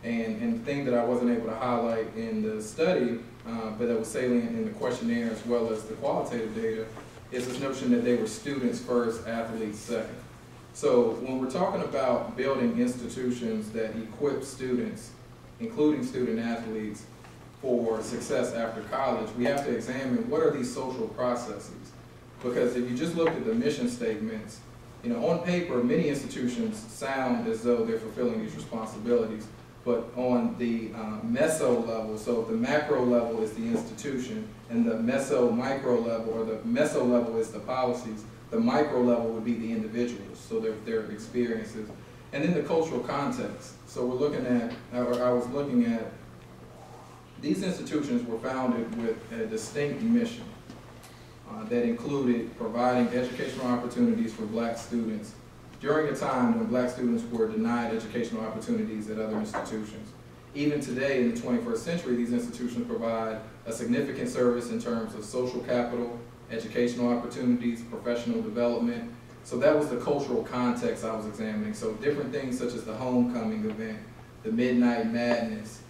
And the thing that I wasn't able to highlight in the study, but that was salient in the questionnaire as well as the qualitative data, is this notion that they were students first, athletes second. So when we're talking about building institutions that equip students, including student athletes, for success after college, we have to examine what are these social processes. Because if you just look at the mission statements, you know, on paper, many institutions sound as though they're fulfilling these responsibilities, but on the meso level, so the macro level is the institution, and the micro level, or the meso level is the policies, the micro level would be the individuals, so their experiences. And then the cultural context. So we're looking at, or I was looking at, these institutions were founded with a distinct mission that included providing educational opportunities for black students during a time when black students were denied educational opportunities at other institutions. Even today, in the 21st century, these institutions provide a significant service in terms of social capital, educational opportunities, professional development. So that was the cultural context I was examining. So different things such as the homecoming event, the Midnight Madness,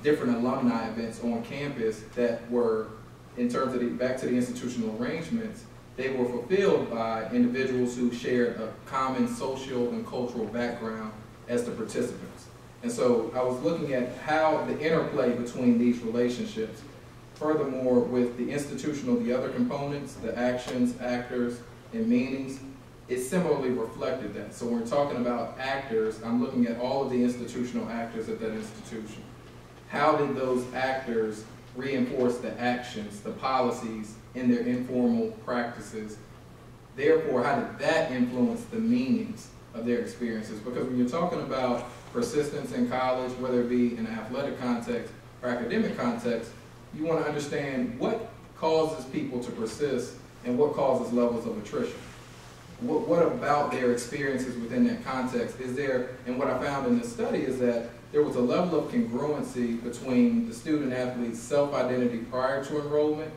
different alumni events on campus that were, in terms of back to the institutional arrangements, they were fulfilled by individuals who shared a common social and cultural background as the participants. And so I was looking at how the interplay between these relationships, furthermore with the institutional, the other components, the actions, actors, and meanings, it similarly reflected that. So when we're talking about actors, I'm looking at all of the institutional actors at that institution. How did those actors reinforce the actions, the policies in their informal practices? Therefore, how did that influence the meanings of their experiences? Because when you're talking about persistence in college, whether it be in an athletic context or academic context, you want to understand what causes people to persist and what causes levels of attrition. What about their experiences within that context is there? And what I found in this study is that there was a level of congruency between the student athlete's self-identity prior to enrollment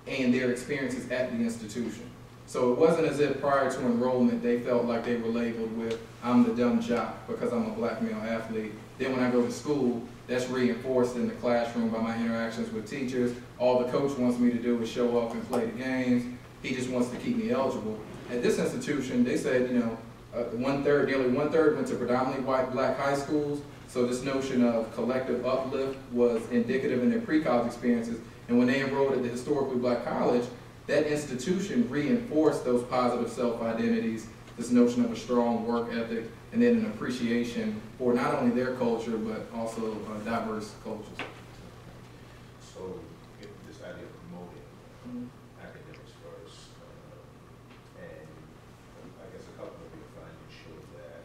and their experiences at the institution. So it wasn't as if prior to enrollment they felt like they were labeled with, I'm the dumb jock because I'm a black male athlete. Then when I go to school, that's reinforced in the classroom by my interactions with teachers. All the coach wants me to do is show up and play the games. He just wants to keep me eligible. At this institution, they said, you know, nearly one-third went to predominantly white black high schools. So this notion of collective uplift was indicative in their pre-college experiences. And when they enrolled at the historically black college, that institution reinforced those positive self-identities, this notion of a strong work ethic, and then an appreciation for not only their culture, but also diverse cultures. So this idea of promoting academics first, and I guess a couple of your findings show that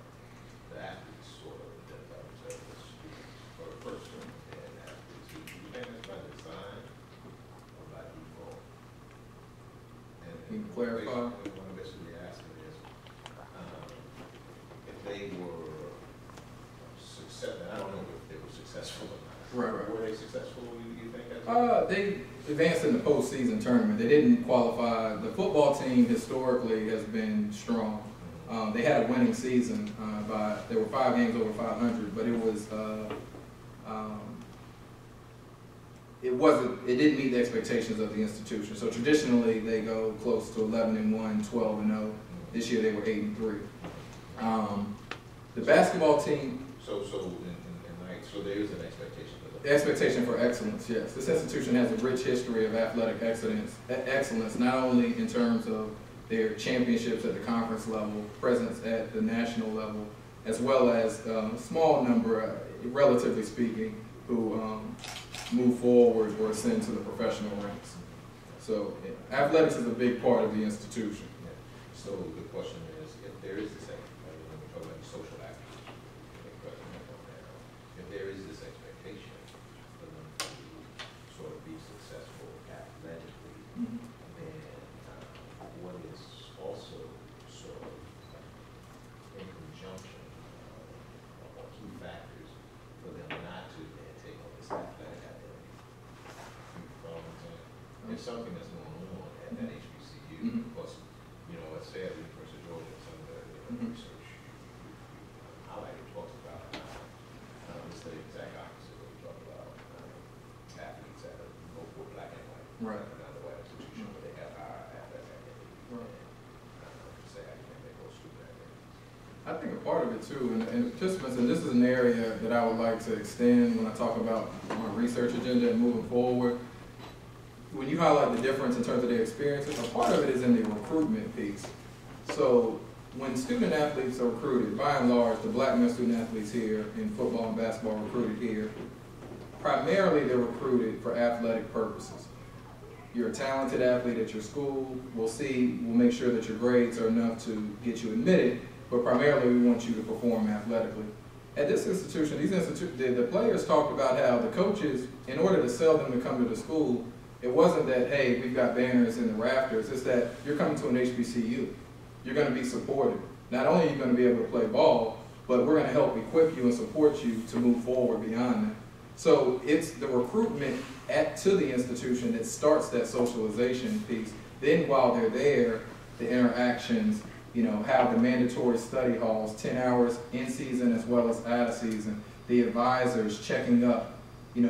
the athletes sort of identify themselves as students for the first one, and athletes. Do you think that's by design or by default? And Can you clarify? What I'm basically asking is, if they were successful, I don't know if they were successful or not. Right. Were they successful, you think? They advanced in the postseason tournament. They didn't qualify. The football team historically has been strong. They had a winning season there were 5 games over 500, but it didn't meet the expectations of the institution. So traditionally they go close to 11-1, 12-0. This year they were 8-3. The basketball team. So there is an expectation. The expectation for excellence, yes. This institution has a rich history of athletic excellence, not only in terms of their championships at the conference level, presence at the national level, as well as a small number, relatively speaking, who move forward or ascend to the professional ranks. So athletics is a big part of the institution. Yeah. So the question is, if there is this, when we talk about social actors, if there is this expectation for them to sort of be successful athletically, then what is also sort of in conjunction or key factors for them not to then take on this athletic identity? You follow what I'm saying? There's something that's going on at that HBCU. Plus, you know, let's say at the University of Georgia, some of the research highlighted talks about how this thing Right. Another white institution where they have higher athletic activity. Right. And say I can make those student activities. I think a part of it too, and participants, and this is an area that I would like to extend when I talk about my research agenda and moving forward. When you highlight the difference in terms of their experiences, a part of it is in the recruitment piece. So when student athletes are recruited, by and large, the black male student athletes here in football and basketball recruited here, primarily they're recruited for athletic purposes. You're a talented athlete at your school, we'll make sure that your grades are enough to get you admitted, but primarily we want you to perform athletically. At this institution, the players talked about how the coaches, in order to sell them to come to the school, it wasn't that, hey, we've got banners in the rafters, it's that you're coming to an HBCU. You're going to be supported. Not only are you going to be able to play ball, but we're going to help equip you and support you to move forward beyond that. So it's the recruitment to the institution that starts that socialization piece. Then while they're there, the interactions, have the mandatory study halls, 10 hours in season as well as out of season, the advisors checking up,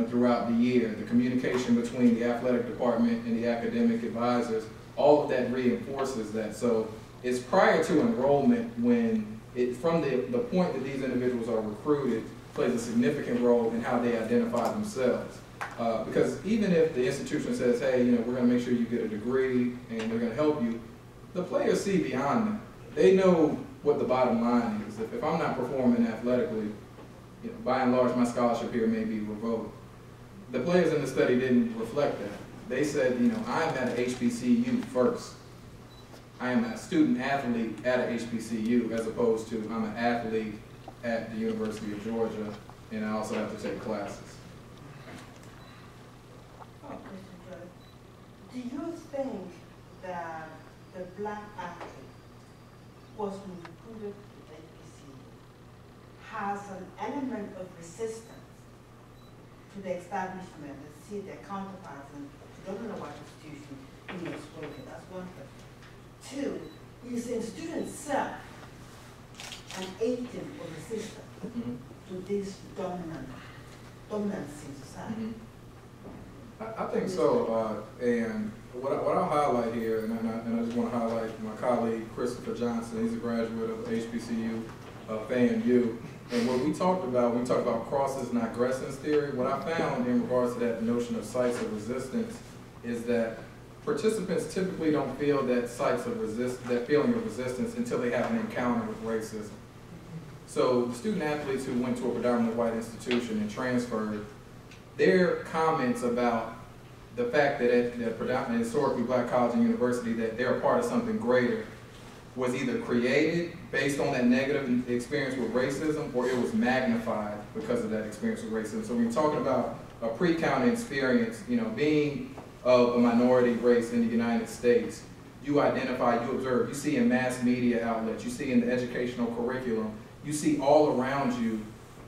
throughout the year, the communication between the athletic department and the academic advisors, all of that reinforces that. So it's prior to enrollment when from the point that these individuals are recruited plays a significant role in how they identify themselves. Because even if the institution says, hey, we're going to make sure you get a degree and we're going to help you, the players see beyond that. They know what the bottom line is. If I'm not performing athletically, by and large, my scholarship here may be revoked. The players in the study didn't reflect that. They said, I'm at a HBCU first. I am a student athlete at a HBCU as opposed to I'm an athlete at the University of Georgia and I also have to take classes. Oh, Mr. Judge, do you think that the black athlete who was recruited to HBCU has an element of resistance to the establishment and see their counterparts in government white institution being exploited? That's one question. Two, is the student self an agent or resistant to this dominance in society? I think so, and what I'll highlight here, and I just want to highlight my colleague Christopher Johnson. He's a graduate of HBCU, FAMU, and what we talked about when we talked about crosses and aggressors theory, what I found in regards to that notion of sites of resistance is that participants typically don't feel that that feeling of resistance until they have an encounter with racism. So the student athletes who went to a predominantly white institution and transferred, their comments about the fact that at the predominantly historically black college and university that they're a part of something greater was either created based on that negative experience with racism or it was magnified because of that experience with racism. So when you're talking about a pre-counting experience, being of a minority race in the United States, you identify, you observe, you see in mass media outlets, you see in the educational curriculum, you see all around you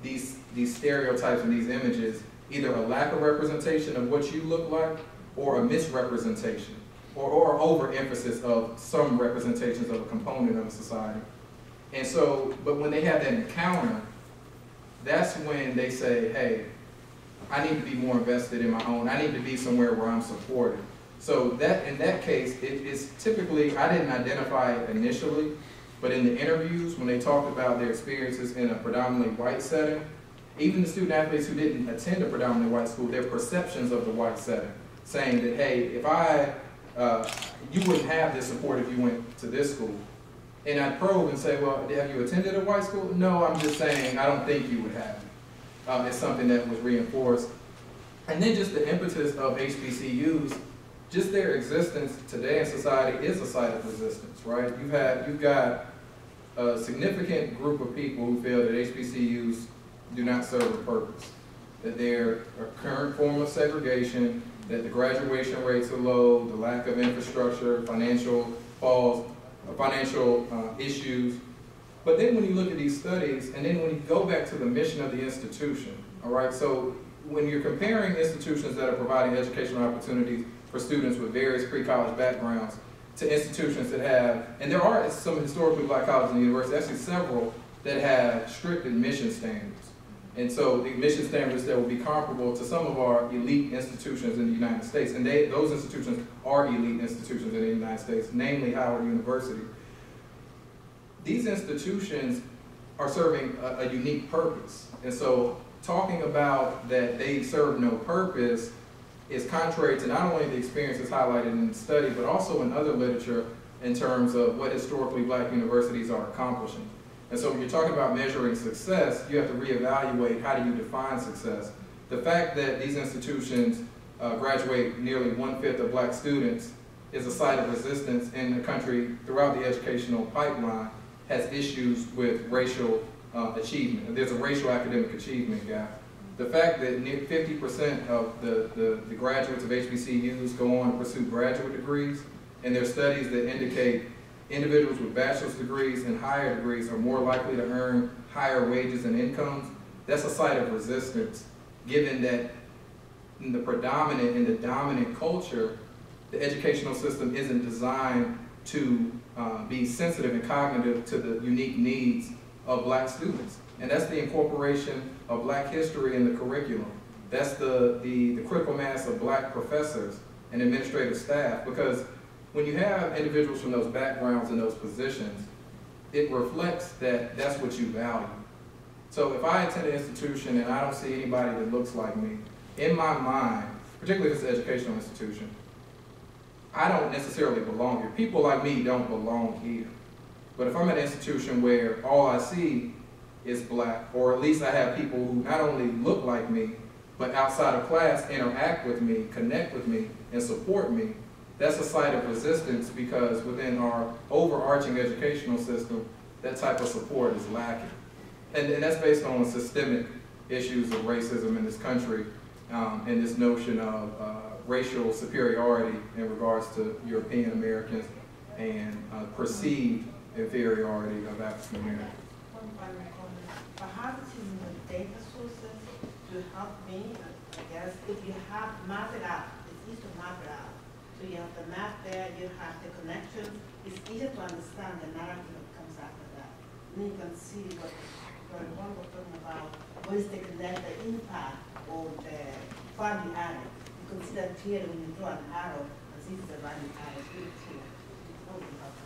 these stereotypes and these images, either a lack of representation of what you look like or a misrepresentation or overemphasis of some representations of a component of a society. And so, but when they have that encounter, that's when they say, hey, I need to be more invested in my own. I need to be somewhere where I'm supported. So that in that case, it is typically, I didn't identify it initially, but in the interviews, when they talked about their experiences in a predominantly white setting, even the student athletes who didn't attend a predominantly white school, their perceptions of the white setting, saying that, hey, if you wouldn't have this support if you went to this school. And I'd probe and say, well, have you attended a white school? No, I'm just saying, I don't think you would have it. It's something that was reinforced. And then just the impetus of HBCUs, just their existence today in society is a site of resistance, right? You've got a significant group of people who feel that HBCUs do not serve a purpose, that they're a current form of segregation, that the graduation rates are low, the lack of infrastructure, financial issues. But then when you look at these studies, and then when you go back to the mission of the institution, all right, so when you're comparing institutions that are providing educational opportunities for students with various pre-college backgrounds to institutions that have, and there are some historically black colleges and universities, actually several, that have strict admission standards. And so the admission standards that will be comparable to some of our elite institutions in the United States. And those institutions are elite institutions in the United States, namely Howard University. These institutions are serving a unique purpose. And so talking about that they serve no purpose is contrary to not only the experiences highlighted in the study, but also in other literature in terms of what historically black universities are accomplishing. And so when you're talking about measuring success, you have to reevaluate how do you define success. The fact that these institutions graduate nearly 1/5 of black students is a site of resistance in the country throughout the educational pipeline has issues with racial achievement. There's a racial academic achievement gap. The fact that 50% of the graduates of HBCUs go on to pursue graduate degrees, and there are studies that indicate individuals with bachelor's degrees and higher degrees are more likely to earn higher wages and incomes, that's a site of resistance, given that in the dominant culture, the educational system isn't designed to be sensitive and cognitive to the unique needs of black students. And that's the incorporation of black history in the curriculum. That's the critical mass of black professors and administrative staff, because when you have individuals from those backgrounds and those positions, it reflects that that's what you value. So if I attend an institution and I don't see anybody that looks like me, in my mind, particularly if it's an educational institution, I don't necessarily belong here. People like me don't belong here. But if I'm at an institution where all I see is black, or at least I have people who not only look like me, but outside of class interact with me, connect with me, and support me, that's a site of resistance, because within our overarching educational system, that type of support is lacking. And that's based on systemic issues of racism in this country, and this notion of racial superiority in regards to European Americans and perceived inferiority of African Americans. One final comment. Perhaps in the data sources to help me, I guess, if you have map it out, it's easy to map it out. So you have the map there, you have the connection. It's easier to understand the narrative that comes after that. Then you can see what we're talking about. What is the impact or the value added? You can see that clearly when you draw an arrow and see the value added. It's really clear. It's really helpful.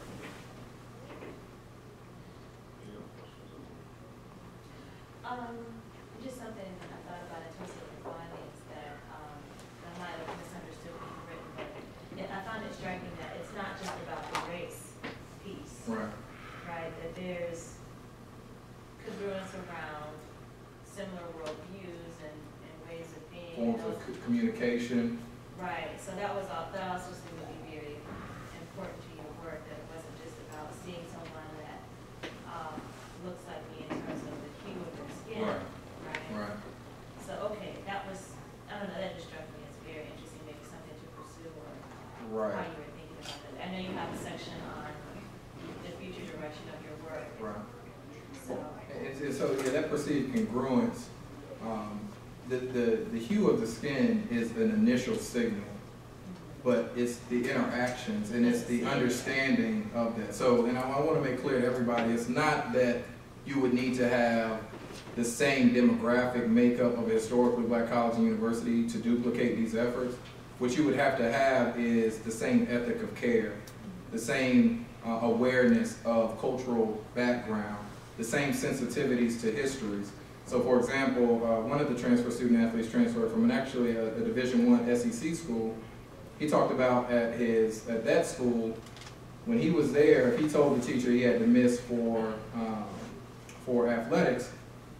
Just something I thought about in terms of the findings that I might have misunderstood what you've written, but I found it striking that it's not just about the race piece, right? That there's congruence around similar worldviews and ways of being. Forms of communication. Right, so that also seemed to be very important to your work, that it wasn't just about seeing someone that looks like me in terms of the hue of their skin. Right. So, okay, that was, I don't know, that just struck me as very interesting, maybe something to pursue, or how you were thinking about that. I know you have a section on the future direction of your work. Right. So, yeah, that perceived congruence, the hue of the skin is an initial signal, but it's the interactions and it's the understanding of that. So, and I want to make clear to everybody, it's not that you would need to have the same demographic makeup of a historically black college and university to duplicate these efforts. What you would have to have is the same ethic of care, the same awareness of cultural background, the same sensitivities to histories. So for example, one of the transfer student athletes transferred from actually a Division I SEC school. He talked about at that school, when he was there, if he told the teacher he had to miss for athletics,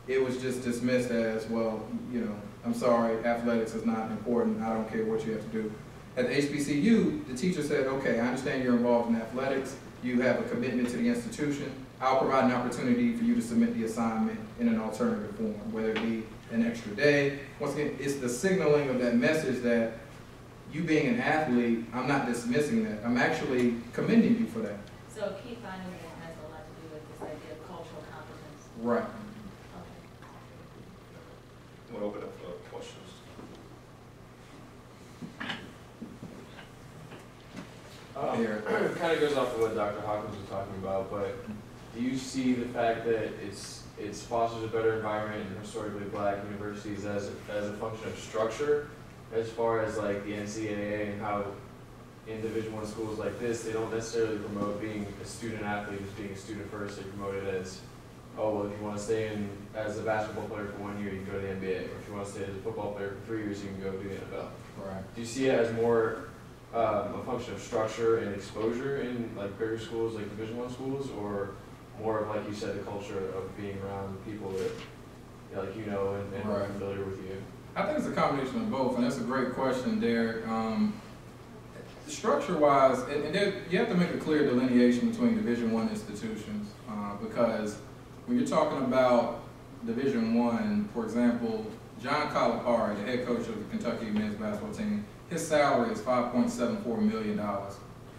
it was just dismissed as, well, you know, I'm sorry, athletics is not important, I don't care what you have to do. At the HBCU, the teacher said, okay, I understand you're involved in athletics, you have a commitment to the institution, I'll provide an opportunity for you to submit the assignment in an alternative form, whether it be an extra day. Once again, it's the signaling of that message that you being an athlete, I'm not dismissing that, I'm actually commending you for that. So a key finding that has a lot to do with this idea of cultural competence. Right. I'm going to open up for questions. It kind of goes off of what Dr. Hawkins was talking about, but do you see the fact that it's it fosters a better environment in historically black universities as a function of structure, as far as like the NCAA and how in Division I schools like this, they don't necessarily promote being a student athlete as being a student first. They promote it as, oh, well, if you want to stay in as a basketball player for 1 year, you can go to the NBA. Or if you want to stay as a football player for 3 years, you can go to the NFL. Right. Do you see it as more a function of structure and exposure in like bigger schools, like Division I schools, or more of, like you said, the culture of being around people that, like, you know, and are familiar with you? I think it's a combination of both, and that's a great question, Derek. Structure-wise, and you have to make a clear delineation between Division I institutions, because when you're talking about Division I, for example, John Calipari, the head coach of the Kentucky men's basketball team, his salary is $5.74 million.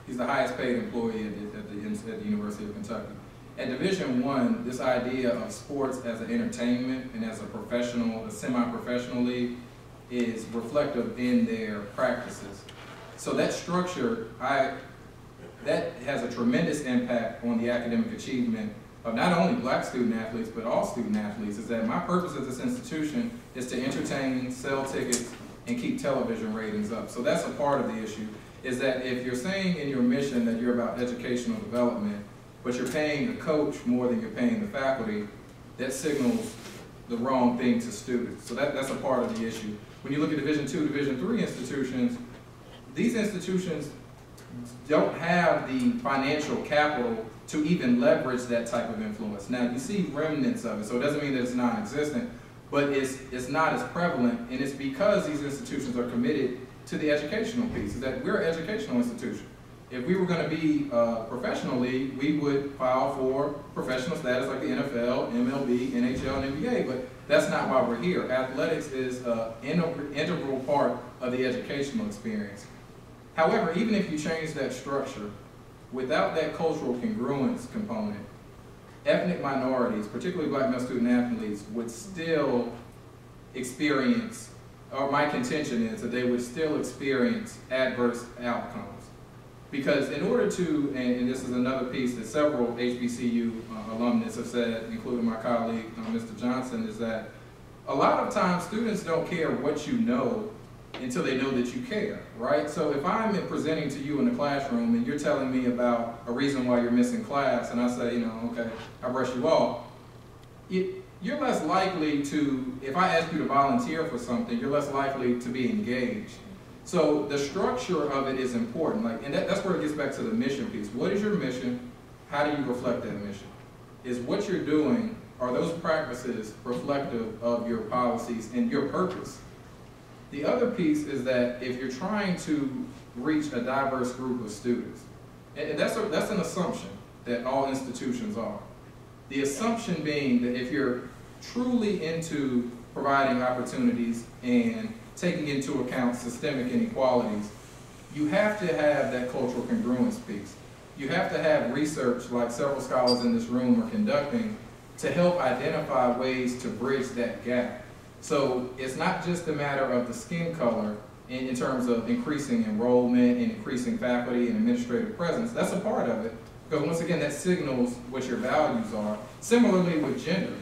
He's the highest paid employee at the University of Kentucky. At Division I, this idea of sports as an entertainment and as a professional, a semi-professional league, is reflective in their practices. So that structure, that has a tremendous impact on the academic achievement of not only black student athletes, but all student athletes, is that my purpose at this institution is to entertain, sell tickets, and keep television ratings up. So that's a part of the issue, is that if you're saying in your mission that you're about educational development, but you're paying the coach more than you're paying the faculty, that signals the wrong thing to students. So that's a part of the issue. When you look at Division II, Division III institutions, these institutions don't have the financial capital to even leverage that type of influence. Now, you see remnants of it, so it doesn't mean that it's non-existent, but it's not as prevalent, and it's because these institutions are committed to the educational piece, is that we're an educational institution. If we were going to be a professional league, we would file for professional status like the NFL, MLB, NHL, and NBA, but that's not why we're here. Athletics is an integral part of the educational experience. However, even if you change that structure, without that cultural congruence component, ethnic minorities, particularly black male student athletes, would still experience, or my contention is that they would still experience adverse outcomes. Because in order to, and this is another piece that several HBCU alumnus have said, including my colleague, Mr. Johnson, is that a lot of times students don't care what you know until they know that you care, right? So if I'm presenting to you in the classroom and you're telling me about a reason why you're missing class, and I say, you know, okay, I brush you off, you're less likely to, if I ask you to volunteer for something, you're less likely to be engaged. So the structure of it is important, and that's where it gets back to the mission piece. What is your mission? How do you reflect that mission? Is what you're doing, are those practices reflective of your policies and your purpose? The other piece is that if you're trying to reach a diverse group of students, and that's an assumption that all institutions are. The assumption being that if you're truly into providing opportunities and taking into account systemic inequalities, you have to have that cultural congruence piece. You have to have research, like several scholars in this room are conducting, to help identify ways to bridge that gap. So it's not just a matter of the skin color in terms of increasing enrollment and increasing faculty and administrative presence. That's a part of it, because once again, that signals what your values are. Similarly with gender.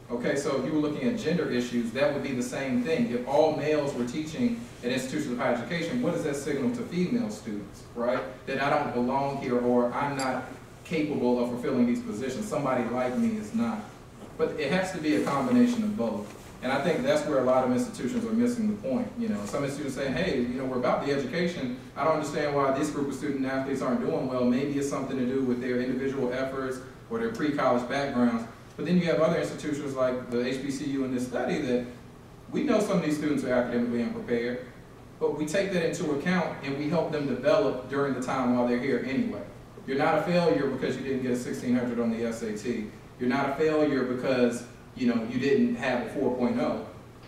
Okay, so if you were looking at gender issues, that would be the same thing. If all males were teaching at institutions of higher education, what does that signal to female students, right? That I don't belong here, or I'm not capable of fulfilling these positions. Somebody like me is not. But it has to be a combination of both. And I think that's where a lot of institutions are missing the point. You know, some institutions say, hey, you know, we're about the education. I don't understand why this group of student athletes aren't doing well. Maybe it's something to do with their individual efforts or their pre-college backgrounds. But then you have other institutions like the HBCU in this study that we know some of these students are academically unprepared, but we take that into account and we help them develop during the time while they're here anyway. You're not a failure because you didn't get a 1600 on the SAT. You're not a failure because, you know, you didn't have a 4.0.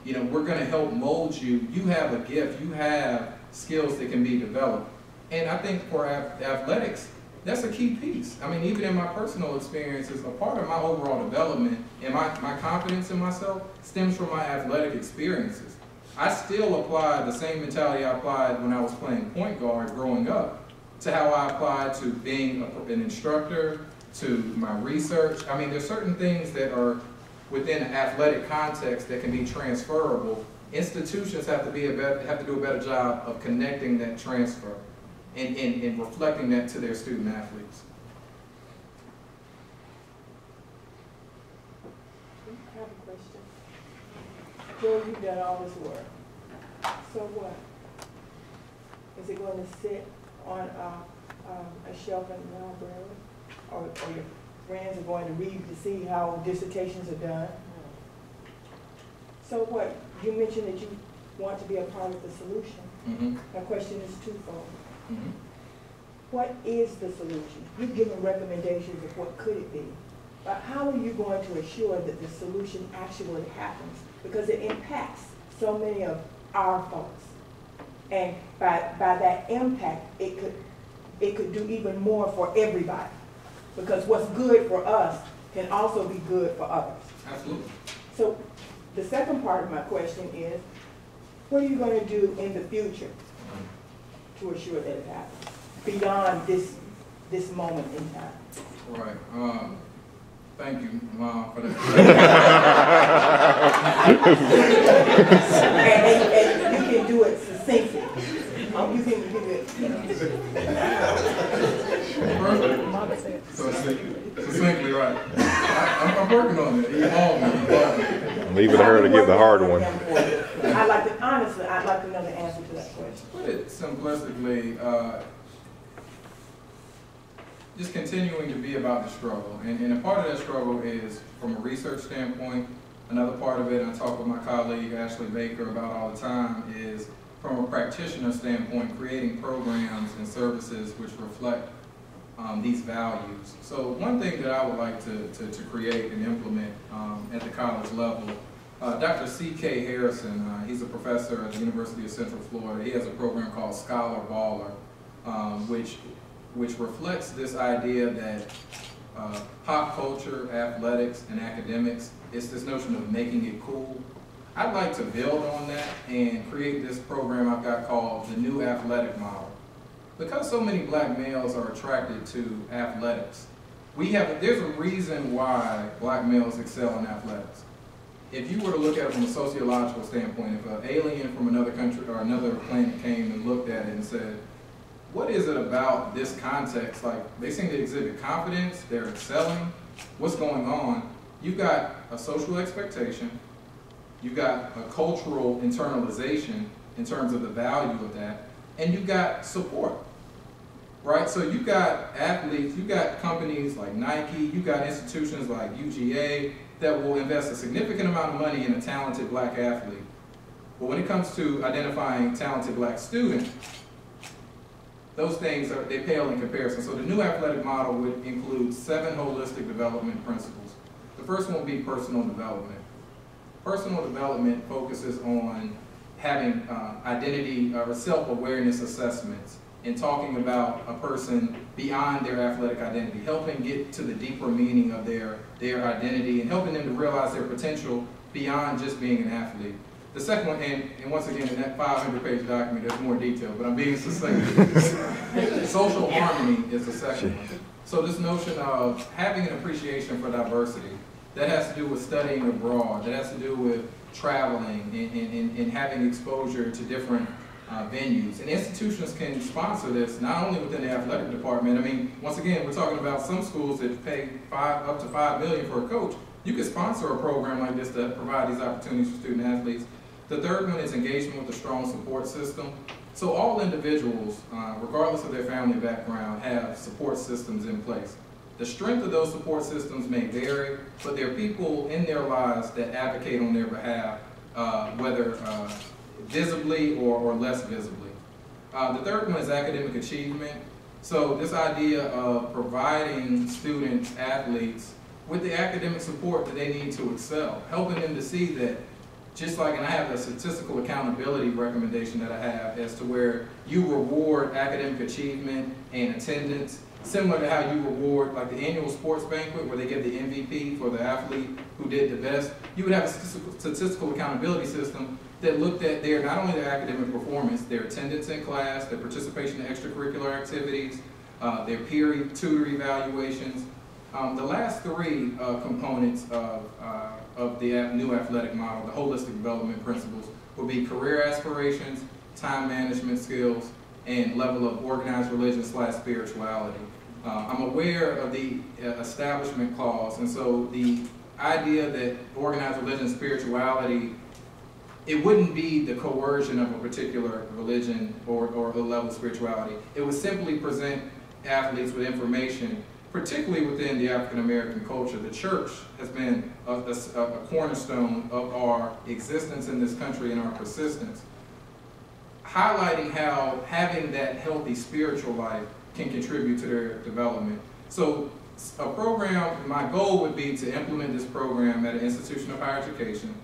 You know, we're going to help mold you. You have a gift. You have skills that can be developed. And I think for athletics, that's a key piece. I mean, even in my personal experiences, a part of my overall development and my confidence in myself stems from my athletic experiences. I still apply the same mentality I applied when I was playing point guard growing up to how I applied to being an instructor, to my research. I mean, there's certain things that are within an athletic context that can be transferable, institutions have to do a better job of connecting that transfer and reflecting that to their student athletes. I have a question. Joe, you've done all this work. So what? Is it going to sit on a shelf in the library? Or your friends are going to read to see how dissertations are done? So what? You mentioned that you want to be a part of the solution. Mm-hmm. My question is twofold. Mm-hmm. What is the solution? You've given recommendations of what could it be. But how are you going to assure that the solution actually happens? Because it impacts so many of our folks. And by that impact, it could do even more for everybody. Because what's good for us can also be good for others. Absolutely. So the second part of my question is, what are you going to do in the future to assure that it happens beyond this moment in time? Right. Thank you, Mom, for that. and you can do it succinctly. You can do it. Succinctly, right. I'm working on it. Leave it to her to give the hard one. Honestly, I'd like to know the answer to that question. Put it simplistically, just continuing to be about the struggle. And a part of that struggle is from a research standpoint. Another part of it, and I talk with my colleague Ashley Baker about all the time, is from a practitioner standpoint, creating programs and services which reflect these values. So one thing that I would like to create and implement at the college level, Dr. C.K. Harrison, he's a professor at the University of Central Florida. He has a program called Scholar Baller, which reflects this idea that pop culture, athletics, and academics, it's this notion of making it cool. I'd like to build on that and create this program I've got called the New Athletic Model. Because so many black males are attracted to athletics, there's a reason why black males excel in athletics. If you were to look at it from a sociological standpoint, if an alien from another country or another planet came and looked at it and said, what is it about this context? Like, they seem to exhibit confidence, they're excelling, what's going on? You've got a social expectation, you've got a cultural internalization in terms of the value of that, and you've got support, right? So you've got athletes, you've got companies like Nike, you've got institutions like UGA that will invest a significant amount of money in a talented black athlete. But when it comes to identifying talented black students, those things they pale in comparison. So the New Athletic Model would include 7 holistic development principles. The first one would be personal development. Personal development focuses on having identity or self-awareness assessments and talking about a person beyond their athletic identity, helping get to the deeper meaning of their identity and helping them to realize their potential beyond just being an athlete. The second one, and once again, in that 500-page document, there's more detail, but I'm being succinct. Social harmony is the second one. So this notion of having an appreciation for diversity, that has to do with studying abroad, that has to do with traveling and having exposure to different venues. And institutions can sponsor this not only within the athletic department. I mean, once again, we're talking about some schools that pay up to $5 million for a coach. You could sponsor a program like this to provide these opportunities for student athletes. The third one is engagement with a strong support system. So all individuals, regardless of their family background, have support systems in place. The strength of those support systems may vary, but there are people in their lives that advocate on their behalf, whether visibly or less visibly. The third one is academic achievement. So this idea of providing students, athletes, with the academic support that they need to excel, helping them to see that just like, and I have a statistical accountability recommendation that I have as to where you reward academic achievement and attendance, similar to how you reward like the annual sports banquet where they give the MVP for the athlete who did the best. You would have a statistical accountability system that looked at not only their academic performance, their attendance in class, their participation in extracurricular activities, their peer tutor evaluations, The last three components of the new athletic model, the holistic development principles, will be career aspirations, time management skills, and level of organized religion / spirituality. I'm aware of the establishment clause, and so the idea that organized religion and spirituality, it wouldn't be the coercion of a particular religion or a level of spirituality. It would simply present athletes with information, particularly within the African American culture. The church has been a cornerstone of our existence in this country and our persistence, highlighting how having that healthy spiritual life can contribute to their development. So a program, my goal would be to implement this program at an institution of higher education,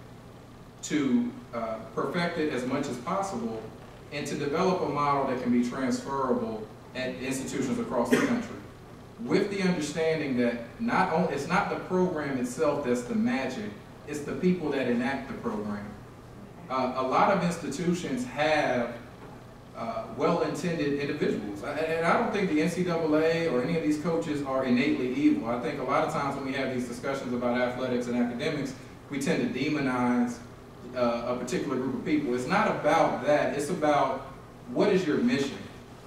to perfect it as much as possible, and to develop a model that can be transferable at institutions across the country, with the understanding that it's not the program itself that's the magic, it's the people that enact the program. A lot of institutions have well-intended individuals, and I don't think the NCAA or any of these coaches are innately evil. I think a lot of times when we have these discussions about athletics and academics, we tend to demonize a particular group of people. It's not about that. It's about, what is your mission?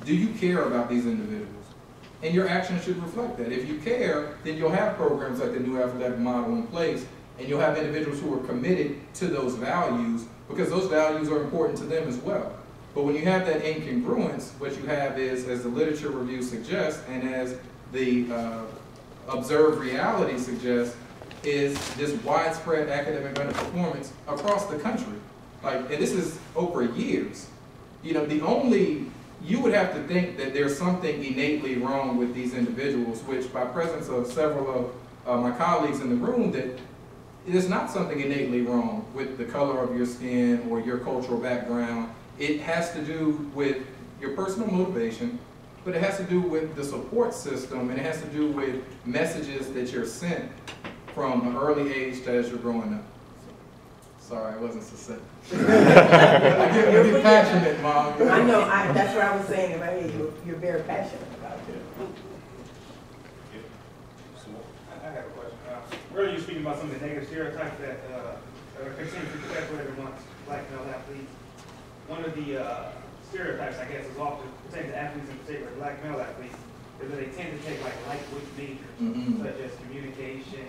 Do you care about these individuals? And your actions should reflect that. If you care, then you'll have programs like the new athletic model in place, and you'll have individuals who are committed to those values, because those values are important to them as well. But when you have that incongruence, what you have is, as the literature review suggests, and as the observed reality suggests, is this widespread academic underperformance across the country. And this is over years. You know, you would have to think that there's something innately wrong with these individuals, which by presence of several of my colleagues in the room, that there's not something innately wrong with the color of your skin or your cultural background. It has to do with your personal motivation, but it has to do with the support system, and it has to do with messages that you're sent from an early age as you're growing up. Sorry, I wasn't succinct. I get passionate, Mom. I know, that's what I was saying. If I hear you, you're very passionate about it. I have a question. Earlier you were speaking about some of the negative stereotypes that continue to perpetuate amongst black male athletes. One of the stereotypes, I guess, is often pertaining to athletes in particular, black male athletes, is that they tend to take lightweight majors, such as communication,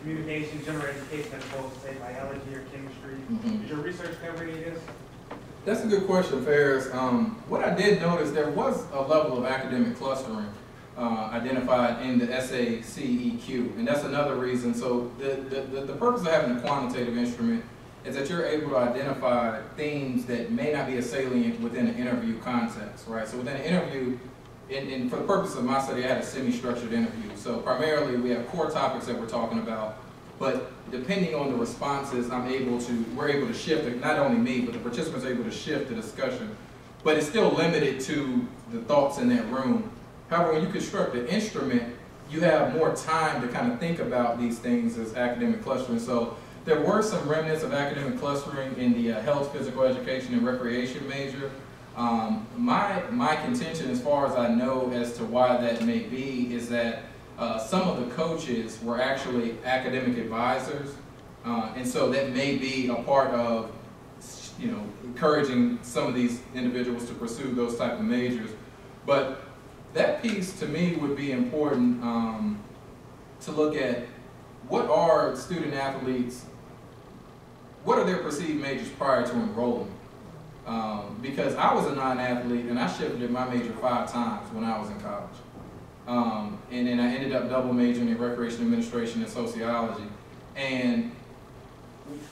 communication, general education, as opposed to say biology or chemistry. Did your research cover any of this? That's a good question, Ferris. What I did notice, there was a level of academic clustering identified in the SACEQ, and that's another reason. So the purpose of having a quantitative instrument is that you're able to identify themes that may not be as salient within an interview context, right? So within an interview, and for the purpose of my study, I had a semi-structured interview. So primarily, we have core topics that we're talking about, but depending on the responses, we're able to shift it. Not only me, but the participants are able to shift the discussion. But it's still limited to the thoughts in that room. However, when you construct the instrument, you have more time to kind of think about these things as academic clustering. So there were some remnants of academic clustering in the health, physical education, and recreation major. My contention, as far as I know, as to why that may be, is that some of the coaches were actually academic advisors, and so that may be a part of, encouraging some of these individuals to pursue those type of majors. But that piece, to me, would be important to look at what are student athletes, what are their perceived majors prior to enrolling. Because I was a non-athlete and I shifted my major 5 times when I was in college. And then I ended up double majoring in recreation administration and sociology. And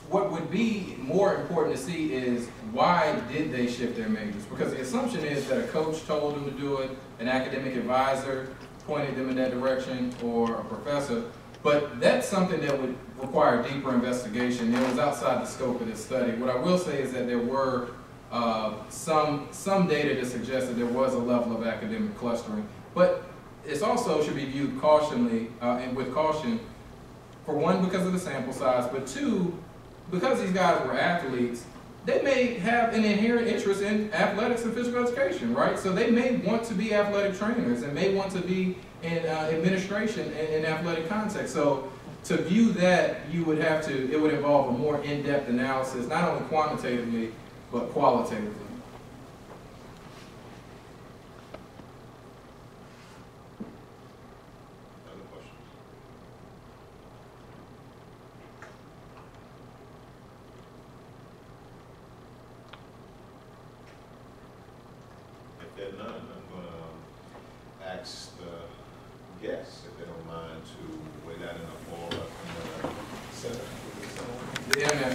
what would be more important to see is, why did they shift their majors? Because the assumption is that a coach told them to do it, an academic advisor pointed them in that direction, or a professor. But that's something that would require deeper investigation. It was outside the scope of this study. What I will say is that there were some data that suggests that there was a level of academic clustering, but it also should be viewed cautionally and with caution. For one, because of the sample size, but two, because these guys were athletes, they may have an inherent interest in athletics and physical education, right? So they may want to be athletic trainers and may want to be in administration in athletic context. So to view that, it would involve a more in-depth analysis, not only quantitatively, but qualitatively. Other questions? If there are none, I'm going to ask the guests, if they don't mind, to wait out in the hall up in the center. Yeah,